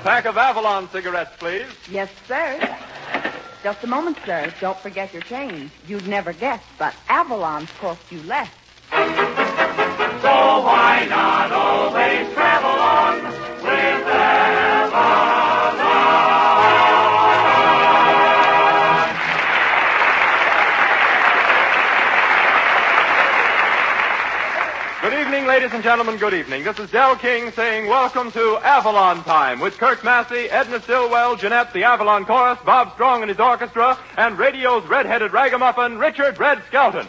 pack of Avalon cigarettes, please. Yes, sir. Just a moment, sir. Don't forget your change. You'd never guess, but Avalon's cost you less. So why not always travel on with Avalon? Good evening, ladies and gentlemen, good evening. This is Del King saying welcome to Avalon Time with Kirk Massey, Edna Stillwell, Jeanette, the Avalon Chorus, Bob Strong and his orchestra, and radio's red-headed ragamuffin, Richard Red Skelton.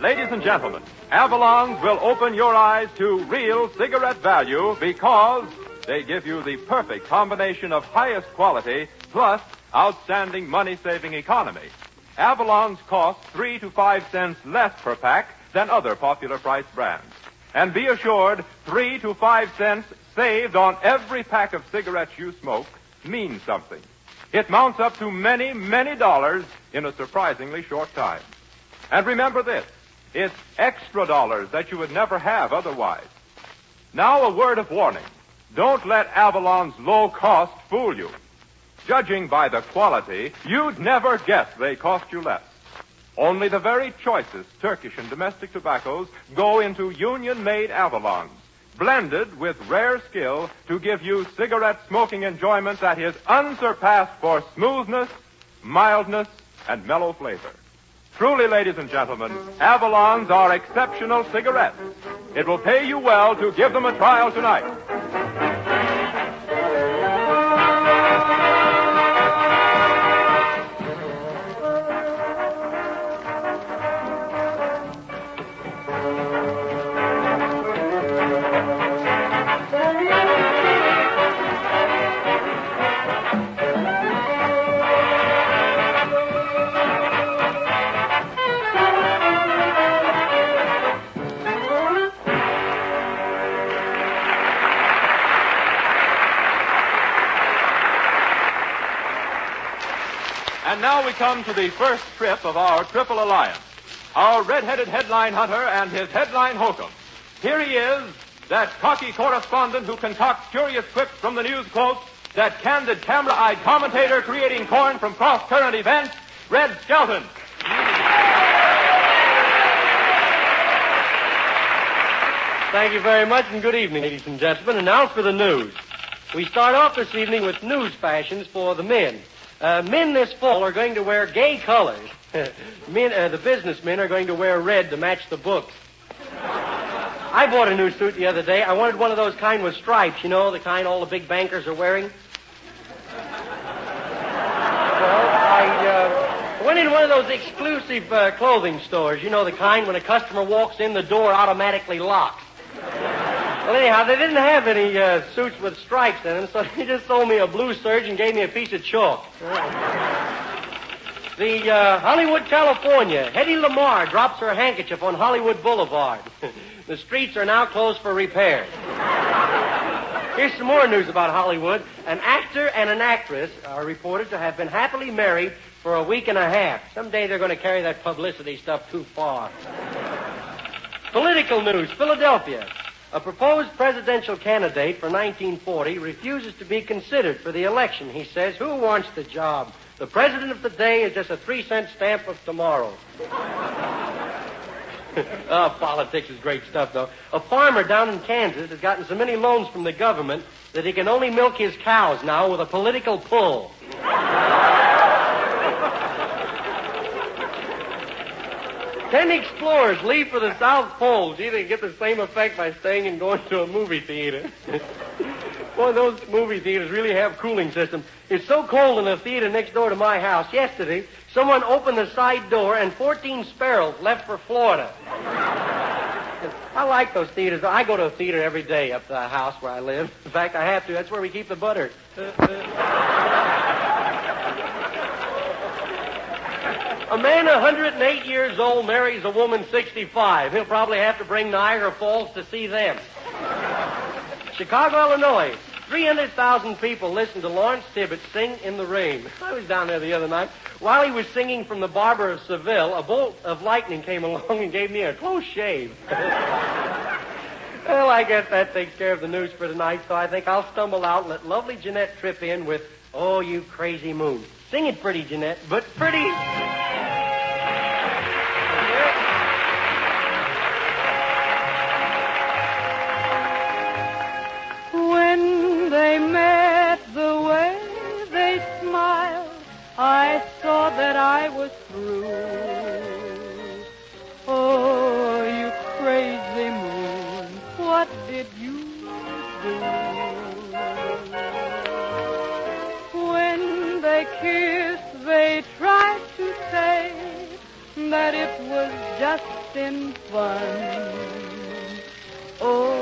Ladies and gentlemen, Avalons will open your eyes to real cigarette value because they give you the perfect combination of highest quality plus outstanding money-saving economy. Avalons cost 3 to 5 cents less per pack than other popular price brands. And be assured, 3 to 5 cents saved on every pack of cigarettes you smoke means something. It mounts up to many, many dollars in a surprisingly short time. And remember this. It's extra dollars that you would never have otherwise. Now a word of warning. Don't let Avalon's low cost fool you. Judging by the quality, you'd never guess they cost you less. Only the very choicest Turkish and domestic tobaccos go into union-made Avalons, blended with rare skill to give you cigarette smoking enjoyment that is unsurpassed for smoothness, mildness, and mellow flavor. Truly, ladies and gentlemen, Avalons are exceptional cigarettes. It will pay you well to give them a trial tonight. And now we come to the first trip of our Triple Alliance. Our red-headed headline hunter and his headline hokum. Here he is, that cocky correspondent who concocts curious quips from the news quotes, that candid camera-eyed commentator creating corn from cross-current events, Red Skelton. Thank you very much, and good evening, ladies and gentlemen. And now for the news. We start off this evening with news fashions for the men. Men this fall are going to wear gay colors. The businessmen are going to wear red to match the books. I bought a new suit the other day. I wanted one of those kind with stripes, you know, the kind all the big bankers are wearing. Well, I went in one of those exclusive clothing stores, you know, the kind when a customer walks in, the door automatically locks. Well, anyhow, they didn't have any suits with stripes in them, so they just sold me a blue serge and gave me a piece of chalk. The Hollywood, California. Hedy Lamarr drops her handkerchief on Hollywood Boulevard. The streets are now closed for repairs. Here's some more news about Hollywood. An actor and an actress are reported to have been happily married for a week and a half. Someday they're going to carry that publicity stuff too far. Political news. Philadelphia. A proposed presidential candidate for 1940 refuses to be considered for the election. He says, who wants the job? The president of today is just a 3-cent stamp of tomorrow. Politics is great stuff, though. A farmer down in Kansas has gotten so many loans from the government that he can only milk his cows now with a political pull. 10 explorers leave for the South Pole. Gee, they get the same effect by staying and going to a movie theater. Boy, those movie theaters really have cooling systems. It's so cold in the theater next door to my house. Yesterday, someone opened the side door and 14 sparrows left for Florida. I like those theaters. I go to a theater every day up to the house where I live. In fact, I have to. That's where we keep the butter. A man 108 years old marries a woman 65. He'll probably have to bring Niagara Falls to see them. Chicago, Illinois. 300,000 people listened to Lawrence Tibbett sing in the rain. I was down there the other night. While he was singing from The Barber of Seville, a bolt of lightning came along and gave me a close shave. Well, I guess that takes care of the news for tonight, so I think I'll stumble out and let lovely Jeanette trip in with Oh, You Crazy Moon. Sing it pretty, Jeanette, but pretty. When they met, the way they smiled, I saw that I was through. Oh, you crazy moon, what did you do? When they kissed, they tried to say that it was just in fun. Oh,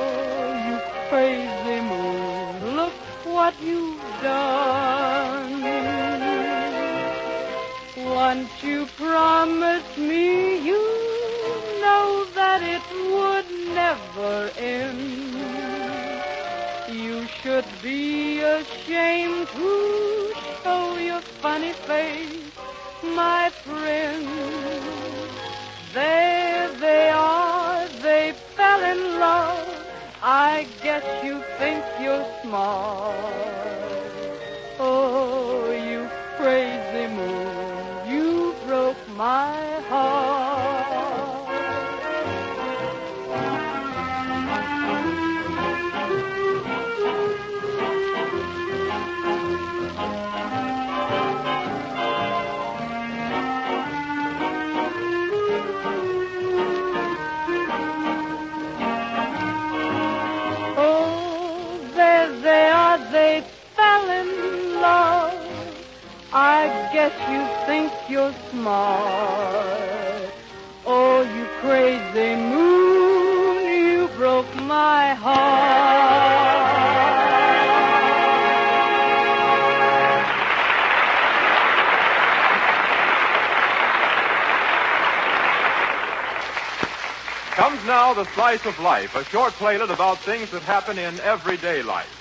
you crazy moon, look what you've done. Once you promised me, you know that it would never end. You should be ashamed to show your funny face, my friend. There they are, they fell in love. I guess you think you're smart. Oh, you crazy moon, you broke my heart. They fell in love. I guess you think you're smart. Oh, you crazy moon, you broke my heart. Comes now the Slice of Life, a short playlet about things that happen in everyday life.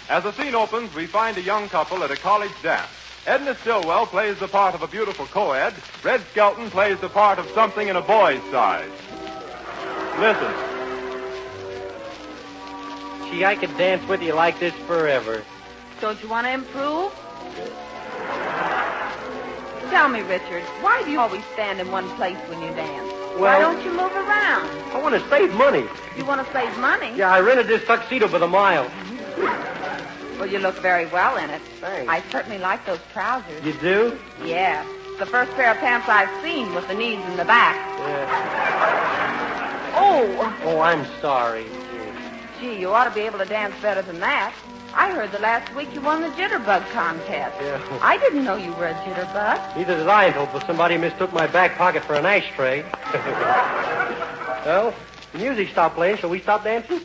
As the scene opens, we find a young couple at a college dance. Edna Stillwell plays the part of a beautiful co-ed. Red Skelton plays the part of something in a boy's size. Listen. Gee, I could dance with you like this forever. Don't you want to improve? Tell me, Richard, why do you always stand in one place when you dance? Why don't you move around? I want to save money. You want to save money? Yeah, I rented this tuxedo for the mile. Well, you look very well in it. Thanks. I certainly like those trousers. You do? Yeah. The first pair of pants I've seen with the knees in the back. Yeah. Oh! Oh, I'm sorry. Gee, you ought to be able to dance better than that. I heard that last week you won the jitterbug contest. Yeah. I didn't know you were a jitterbug. Neither did I until somebody mistook my back pocket for an ashtray. Well, the music stopped playing. Shall we stop dancing?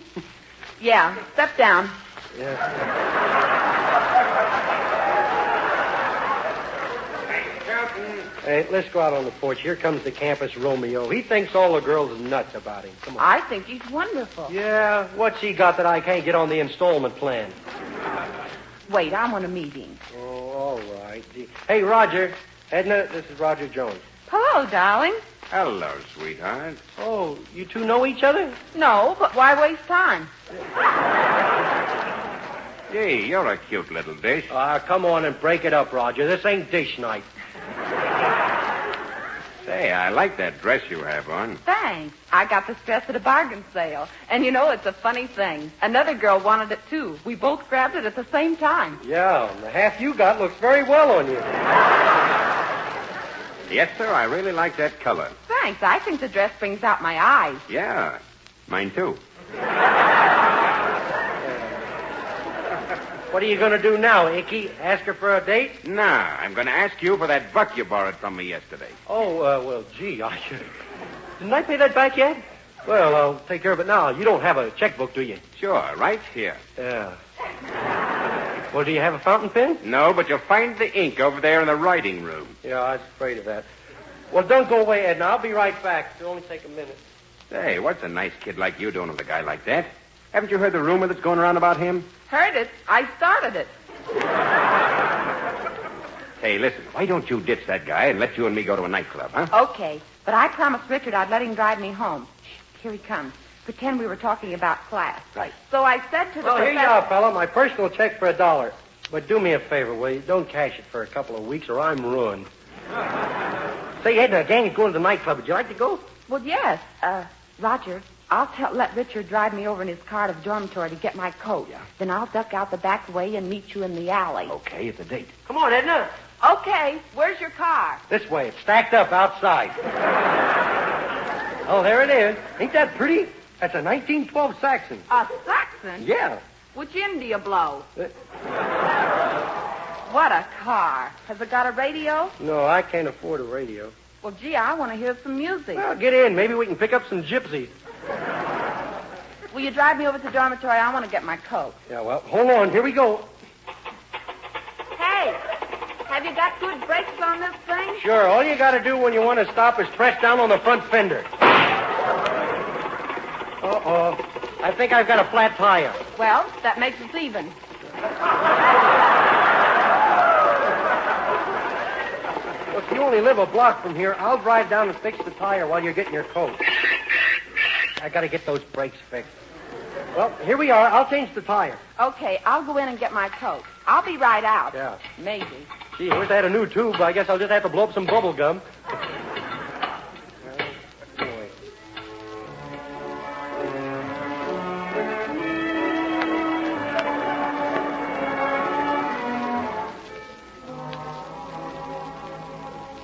Yeah. Step down. Yeah. Hey, let's go out on the porch. Here comes the campus Romeo. He thinks all the girls are nuts about him. Come on. I think he's wonderful. Yeah, what's he got that I can't get on the installment plan? Wait, I'm on a meeting. Oh, all right. Hey, Roger. Edna, this is Roger Jones. Hello, darling. Hello, sweetheart. Oh, you two know each other? No, but why waste time? Gee, you're a cute little dish. Come on and break it up, Roger. This ain't dish night. Say, I like that dress you have on. Thanks. I got this dress at a bargain sale. And you know, it's a funny thing. Another girl wanted it, too. We both grabbed it at the same time. Yeah, and the half you got looks very well on you. Yes, sir, I really like that color. Thanks. I think the dress brings out my eyes. Yeah, mine too. What are you going to do now, Icky? Ask her for a date? Nah, I'm going to ask you for that buck you borrowed from me yesterday. Oh, well, gee, didn't I pay that back yet? Well, I'll take care of it now. You don't have a checkbook, do you? Sure, right here. Yeah. Well, do you have a fountain pen? No, but you'll find the ink over there in the writing room. Yeah, I was afraid of that. Well, don't go away, Edna. I'll be right back. It'll only take a minute. Say, what's a nice kid like you doing with a guy like that? Haven't you heard the rumor that's going around about him? Heard it. I started it. Hey, listen, why don't you ditch that guy and let you and me go to a nightclub, huh? Okay, but I promised Richard I'd let him drive me home. Shh, here he comes. Pretend we were talking about class. Right. So I said to the Well, here professor... you are, fella. My personal check for $1. But do me a favor, will you? Don't cash it for a couple of weeks or I'm ruined. Say, Edna, a gang is going to the nightclub. Would you like to go? Well, yes. Roger, let Richard drive me over in his car to the dormitory to get my coat. Yeah. Then I'll duck out the back way and meet you in the alley. Okay, it's a date. Come on, Edna. Okay, where's your car? This way. It's stacked up outside. Oh, there it is. Ain't that pretty? That's a 1912 Saxon. A Saxon? Yeah. Which end do you blow? What a car. Has it got a radio? No, I can't afford a radio. Well, gee, I want to hear some music. Well, get in. Maybe we can pick up some gypsies. Will you drive me over to the dormitory? I want to get my coat. Yeah, well, hold on. Here we go. Hey, have you got good brakes on this thing? Sure. All you got to do when you want to stop is press down on the front fender. Uh-oh. I think I've got a flat tire. Well, that makes us even. Look, you only live a block from here. I'll drive down and fix the tire while you're getting your coat. I got to get those brakes fixed. Well, here we are. I'll change the tire. Okay, I'll go in and get my coat. I'll be right out. Yeah. Maybe. Gee, I wish I had a new tube. I guess I'll just have to blow up some bubble gum.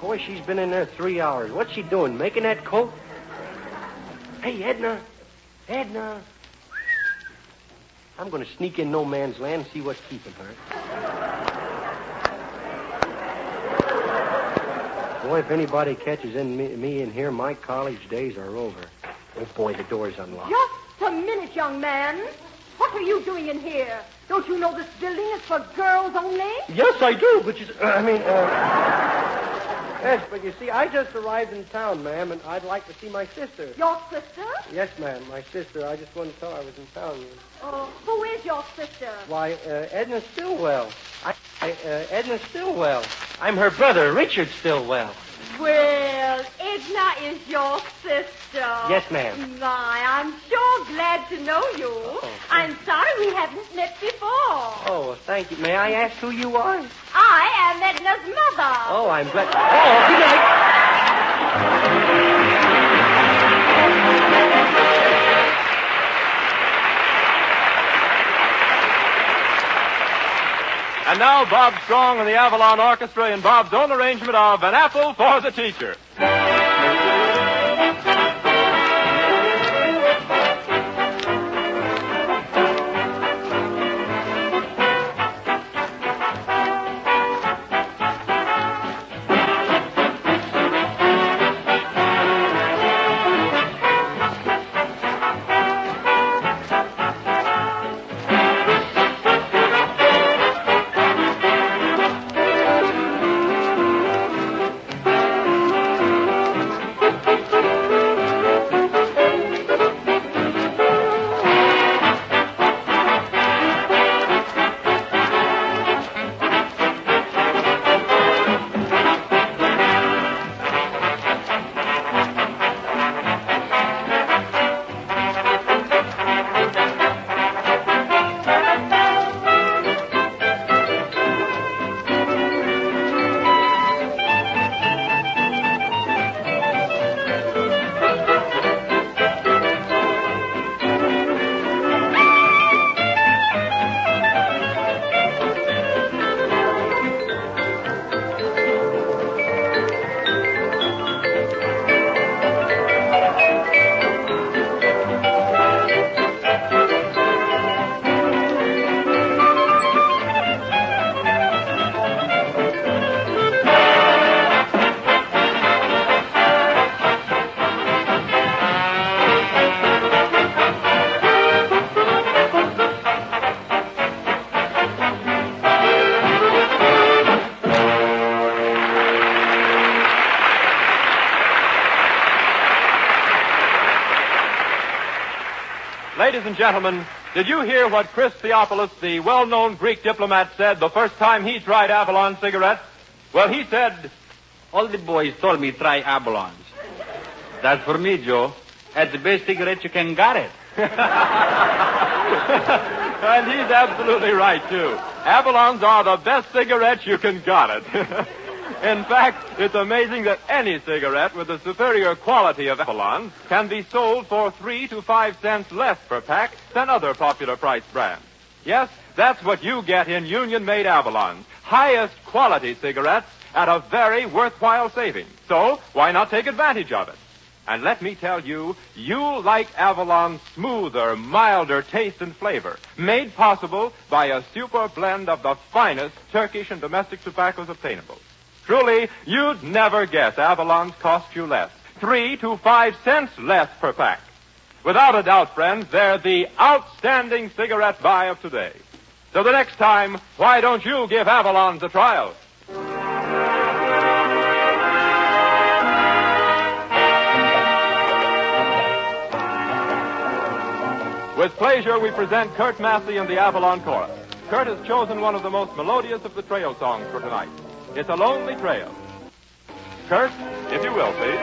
Boy, she's been in there 3 hours. What's she doing? Making that coat? Hey, Edna. Edna. I'm going to sneak in no man's land and see what's keeping her. Boy, if anybody catches me in here, my college days are over. Oh, boy, the door's unlocked. Just a minute, young man. What are you doing in here? Don't you know this building is for girls only? Yes, I do, but yes, but you see, I just arrived in town, ma'am, and I'd like to see my sister. Your sister? Yes, ma'am, my sister. I just wanted to tell her I was in town. Who is your sister? Why, Edna Stillwell. Edna Stillwell. I'm her brother, Richard Stillwell. Well, Edna is your sister. Yes, ma'am. My, I'm sure glad to know you. Oh, I'm sorry we haven't met before. Oh, well, thank you. May I ask who you are? I am Edna's mother. Oh, I'm glad. Oh, good night. And now Bob Strong and the Avalon Orchestra in Bob's own arrangement of An Apple for the Teacher. Ladies and gentlemen, did you hear what Chris Theophilus, the well-known Greek diplomat, said the first time he tried Avalon cigarettes? Well, he said, All the boys told me try Avalons. That's for me, Joe. That's the best cigarette you can get it. and he's absolutely right, too. Avalons are the best cigarettes you can got it. In fact, it's amazing that any cigarette with the superior quality of Avalon can be sold for 3 to 5 cents less per pack than other popular price brands. Yes, that's what you get in union-made Avalons. Highest quality cigarettes at a very worthwhile saving. So, why not take advantage of it? And let me tell you, you'll like Avalon's smoother, milder taste and flavor, made possible by a super blend of the finest Turkish and domestic tobaccos obtainable. Truly, you'd never guess Avalon's cost you less. 3 to 5 cents less per pack. Without a doubt, friends, they're the outstanding cigarette buy of today. So the next time, why don't you give Avalon's a trial? With pleasure, we present Kurt Massey and the Avalon Chorus. Kurt has chosen one of the most melodious of the trail songs for tonight. It's a lonely trail. Kurt, if you will, please.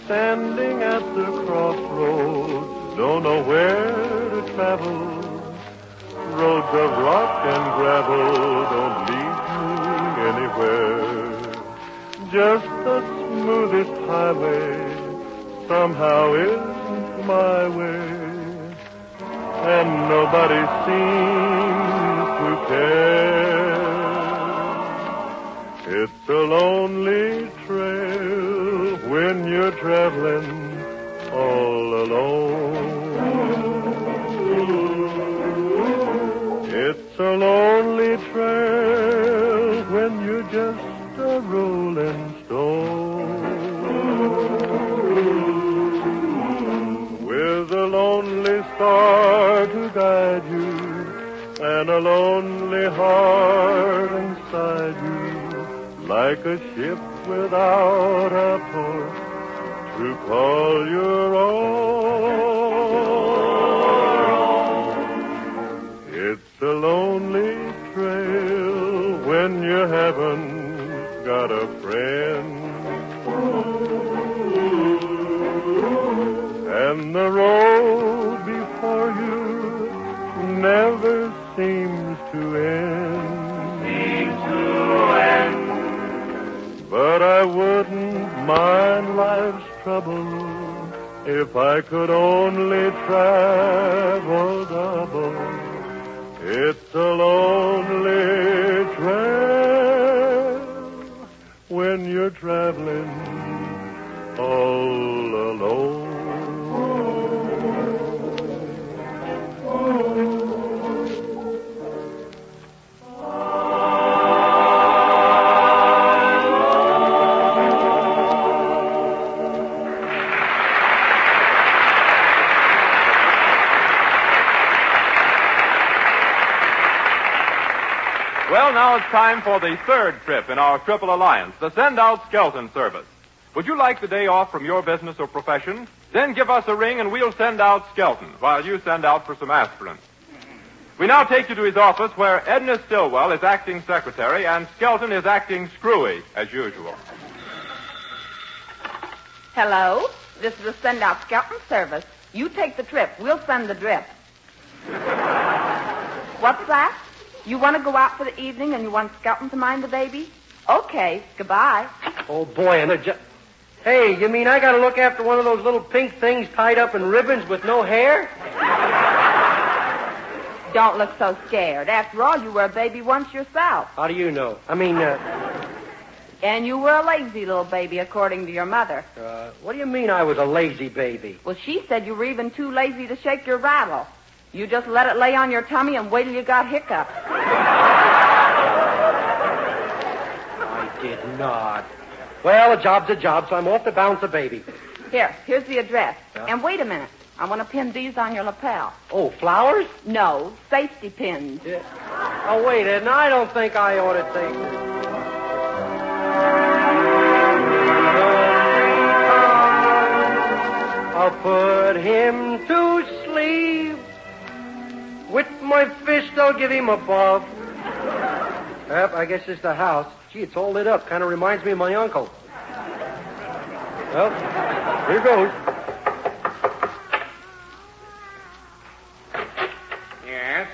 Standing at the crossroads, don't know where to travel. Roads of rock and gravel don't lead me anywhere. Just the smoothest highway somehow isn't my way. And nobody seems to care. It's a lonely trail when you're traveling all alone. It's a lonely trail when you're just a rolling stone. With a lonely star to guide you and a lonely heart inside you. Like a ship without a port to call your own. It's a lonely trail when you haven't got a friend. And the road before you never seems to end. But I wouldn't mind life's trouble if I could only travel double. It's a lonely trail when you're traveling all alone. Well, now it's time for the third trip in our Triple Alliance, the Send-Out Skelton service. Would you like the day off from your business or profession? Then give us a ring and we'll send out Skelton while you send out for some aspirin. We now take you to his office where Edna Stillwell is acting secretary and Skelton is acting screwy, as usual. Hello? This is the Send-Out Skelton service. You take the trip. We'll send the drip. What's that? You want to go out for the evening and you want Skelton to mind the baby? Okay, goodbye. Oh, boy, and Hey, you mean I got to look after one of those little pink things tied up in ribbons with no hair? Don't look so scared. After all, you were a baby once yourself. How do you know? And you were a lazy little baby, according to your mother. What do you mean I was a lazy baby? Well, she said you were even too lazy to shake your rattle. You just let it lay on your tummy and wait till you got hiccups. I did not. Well, a job's a job, so I'm off to bounce a baby. Here's the address. Yeah? And wait a minute. I want to pin these on your lapel. Oh, flowers? No, safety pins. Yeah. Oh, wait, Edna, I don't think I ought to take this. I'll put put him to sleep. With my fist, I'll give him a buff. Yep, I guess it's the house. Gee, it's all lit up. Kind of reminds me of my uncle. Well, here goes. Yes?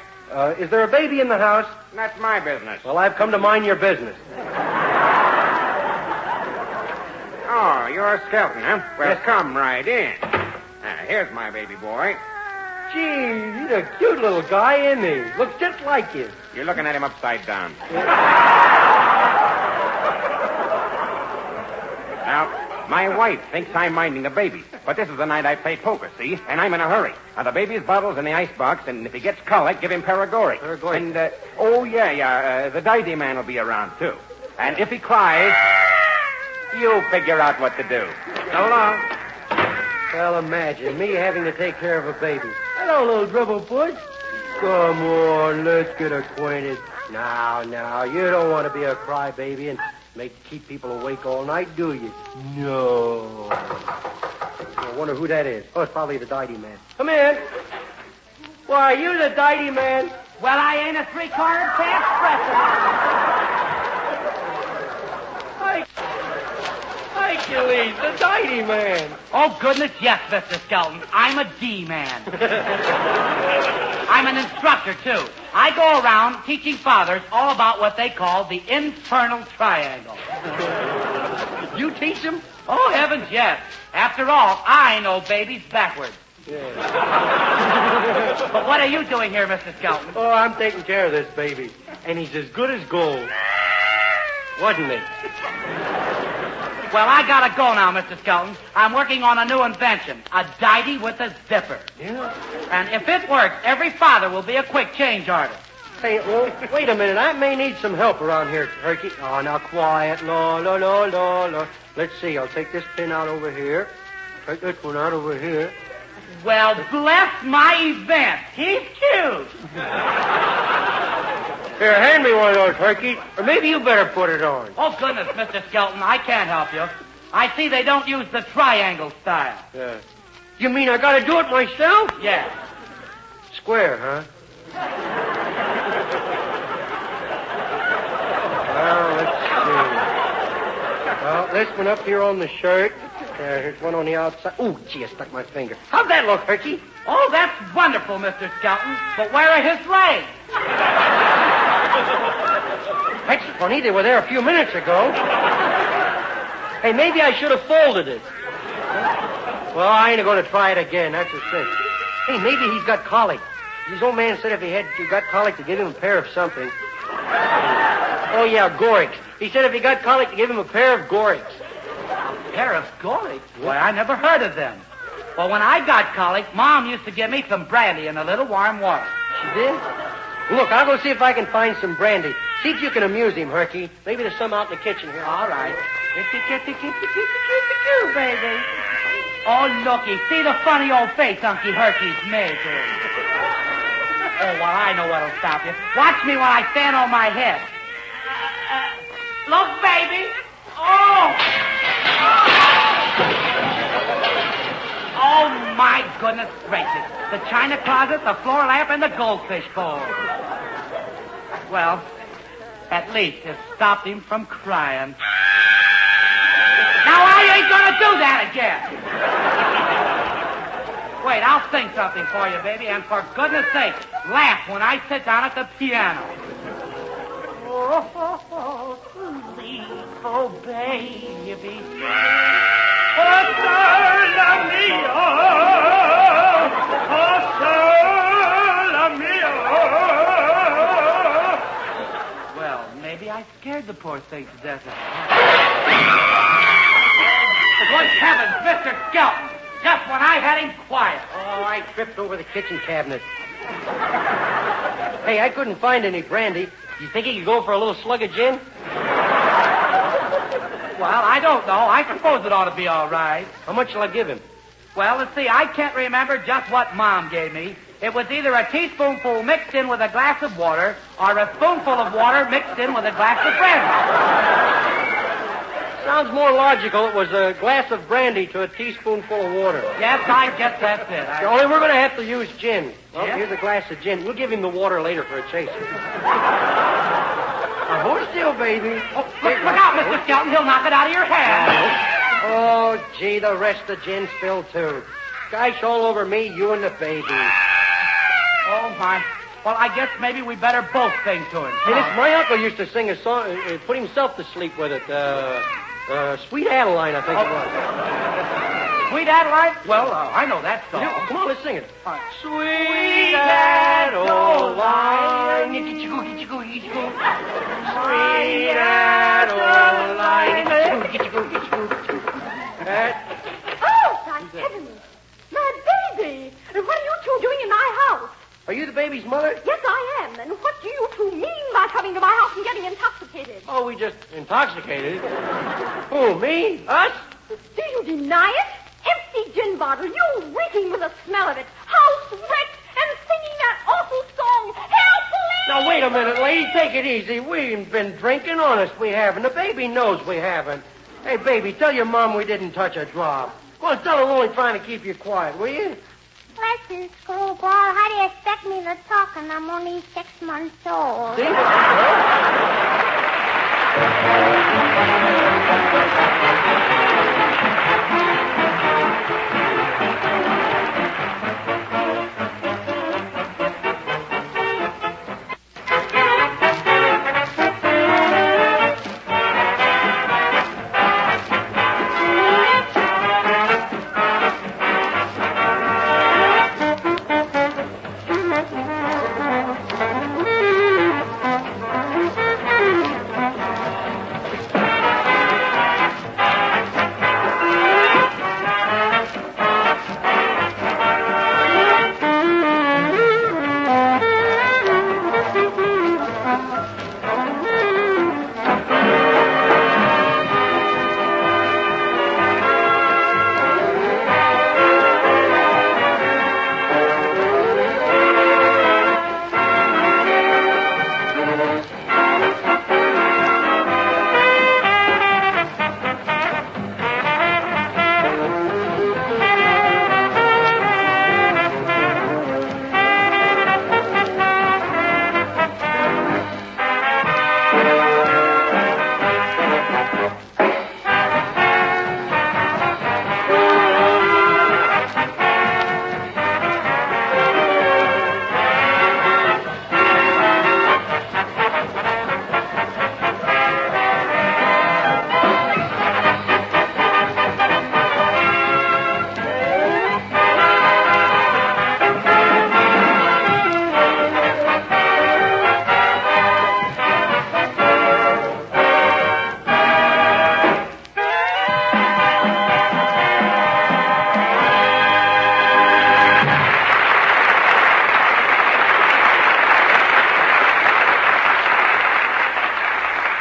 Is there a baby in the house? That's my business. Well, I've come to mind your business. Oh, you're Skelton, huh? Well, Yes. come right in. Here's my baby boy. Gee, he's a cute little guy, isn't he? Looks just like you. You're looking at him upside down. Now, my wife thinks I'm minding the baby, but this is the night I play poker, see? And I'm in a hurry. Now, the baby's bottle's in the icebox, and if he gets colic, give him Paregoric. Paregoric. And, the diety man will be around, too. And if he cries, you figure out what to do. So long. Well, imagine me having to take care of a baby. Hello, little dribble puss. Come on, let's get acquainted. Now, you don't want to be a crybaby and keep people awake all night, do you? No. I wonder who that is. Oh, it's probably the diety man. Come in. Why, are you the diety man? Well, I ain't a three-cornered fast Hercules, the diety man. Oh, goodness, yes, Mr. Skelton. I'm a D-man. I'm an instructor, too. I go around teaching fathers all about what they call the infernal triangle. You teach them? Oh, heavens, yes. After all, I know babies backwards. Yeah. But what are you doing here, Mr. Skelton? Oh, I'm taking care of this baby. And he's as good as gold. Wasn't he? Well, I gotta go now, Mr. Skelton. I'm working on a new invention, a diety with a zipper. Yeah? And if it works, every father will be a quick change artist. Hey, well, wait a minute. I may need some help around here, Herky. Oh, now, quiet. No. Let's see. I'll take this pin out over here. Take this one out over here. Well, bless my event. He's cute. Here, hand me one of those, Herky. Or maybe you better put it on. Oh, goodness, Mr. Skelton, I can't help you. I see they don't use the triangle style. Yeah. You mean I gotta do it myself? Yes. Square, huh? Well, let's see. Well, this one up here on the shirt. Here's one on the outside. Ooh, gee, I stuck my finger. How'd that look, Herky? Oh, that's wonderful, Mr. Skelton. But where are his legs? That's funny. They were there a few minutes ago. Hey, maybe I should have folded it. Well, I ain't going to try it again. That's a cinch. Hey, maybe he's got colic. His old man said if he got colic to give him a pair of something. Oh, yeah, Gorix. He said if he got colic to give him a pair of Gorix. A pair of Gorix? Why, I never heard of them. Well, when I got colic, Mom used to give me some brandy in a little warm water. She did? Look, I'll go see if I can find some brandy. See if you can amuse him, Herky. Maybe there's some out in the kitchen here. All right. Kitty, baby. Oh, looky. See the funny old face Unky Herky's making. Oh, well, I know what'll stop you. Watch me while I stand on my head. Look, baby. Oh! Oh, my goodness gracious. The china closet, the floor lamp, and the goldfish bowl. Well, at least it stopped him from crying. Now, I ain't gonna do that again. Wait, I'll sing something for you, baby, and for goodness sake, laugh when I sit down at the piano. Oh, please, oh, baby. Oh, sola mia. Oh, sola mia. Well, maybe I scared the poor thing to death. Good heavens, Mr. Skelton. Just when I had him quiet. Oh, I tripped over the kitchen cabinet. Hey, I couldn't find any brandy. You think he could go for a little slug of gin? Well, I don't know. I suppose it ought to be all right. How much shall I give him? Well, let's see. I can't remember just what Mom gave me. It was either a teaspoonful mixed in with a glass of water or a spoonful of water mixed in with a glass of brandy. Sounds more logical. It was a glass of brandy to a teaspoonful of water. Yes, I guess that's it. Only we're going to have to use gin. Well, Gin? here's a glass of gin. We'll give him the water later for a chaser. Now, hold still, baby. Oh, look out, Mr. Skelton. He'll knock it out of your hand. Oh, gee, the rest of the gin spilled, too. Gosh, all over me, you and the baby. Oh, my. Well, I guess maybe we better both sing to him. Hey, listen, my uncle used to sing a song, put himself to sleep with it. Sweet Adeline, I think it was. Sweet Adeline? Well, I know that song. Come on, let's sing it. Sweet Adeline. Sweet Adeline. Oh, thank heavens. My baby. What are you two doing in my house? Are you the baby's mother? Yes, I am. And what do you two mean by coming to my house and getting intoxicated? Oh, we just intoxicated. Who, me? Us? Do you deny it? Empty gin bottle, you reeking with the smell of it. House wrecked and singing that awful song. Help, please! Now, wait a minute, lady. Take it easy. We ain't been drinking. Honest, we haven't. The baby knows we haven't. Hey, baby, tell your mom we didn't touch a drop. Go on, tell her we're only trying to keep you quiet, will you? Listen, screwball, how do you expect me to talk and I'm only 6 months old? See?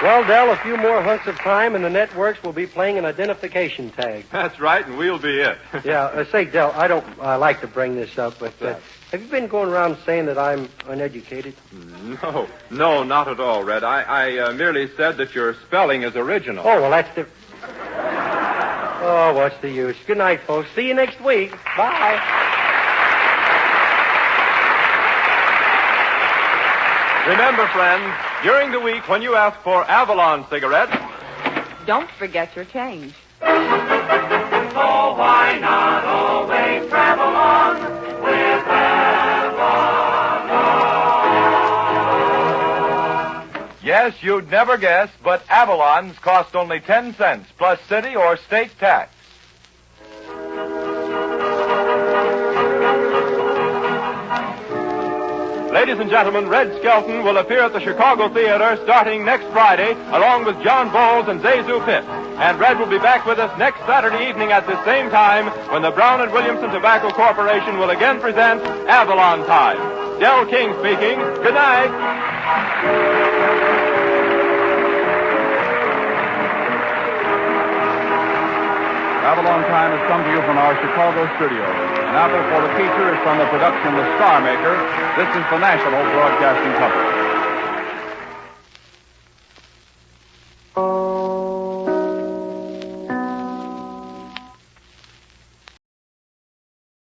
Well, Del, a few more hunks of time and the networks will be playing an identification tag. That's right, and we'll be it. Yeah, say, Del, I don't like to bring this up, but have you been going around saying that I'm uneducated? No, not at all, Red. I merely said that your spelling is original. Oh, well, that's different. Oh, what's the use? Good night, folks. See you next week. Bye. Remember, friends, during the week when you ask for Avalon cigarettes, don't forget your change. So why not always travel on with Avalon? yes, you'd never guess, but Avalons cost only 10 cents plus city or state tax. Ladies and gentlemen, Red Skelton will appear at the Chicago Theater starting next Friday, along with John Bowles and Zazu Pitt. And Red will be back with us next Saturday evening at the same time when the Brown and Williamson Tobacco Corporation will again present Avalon Time. Del King speaking. Good night. Avalon Time has come to you from our Chicago studios. An apple for the feature is from the production The Star Maker. This is the National Broadcasting Company.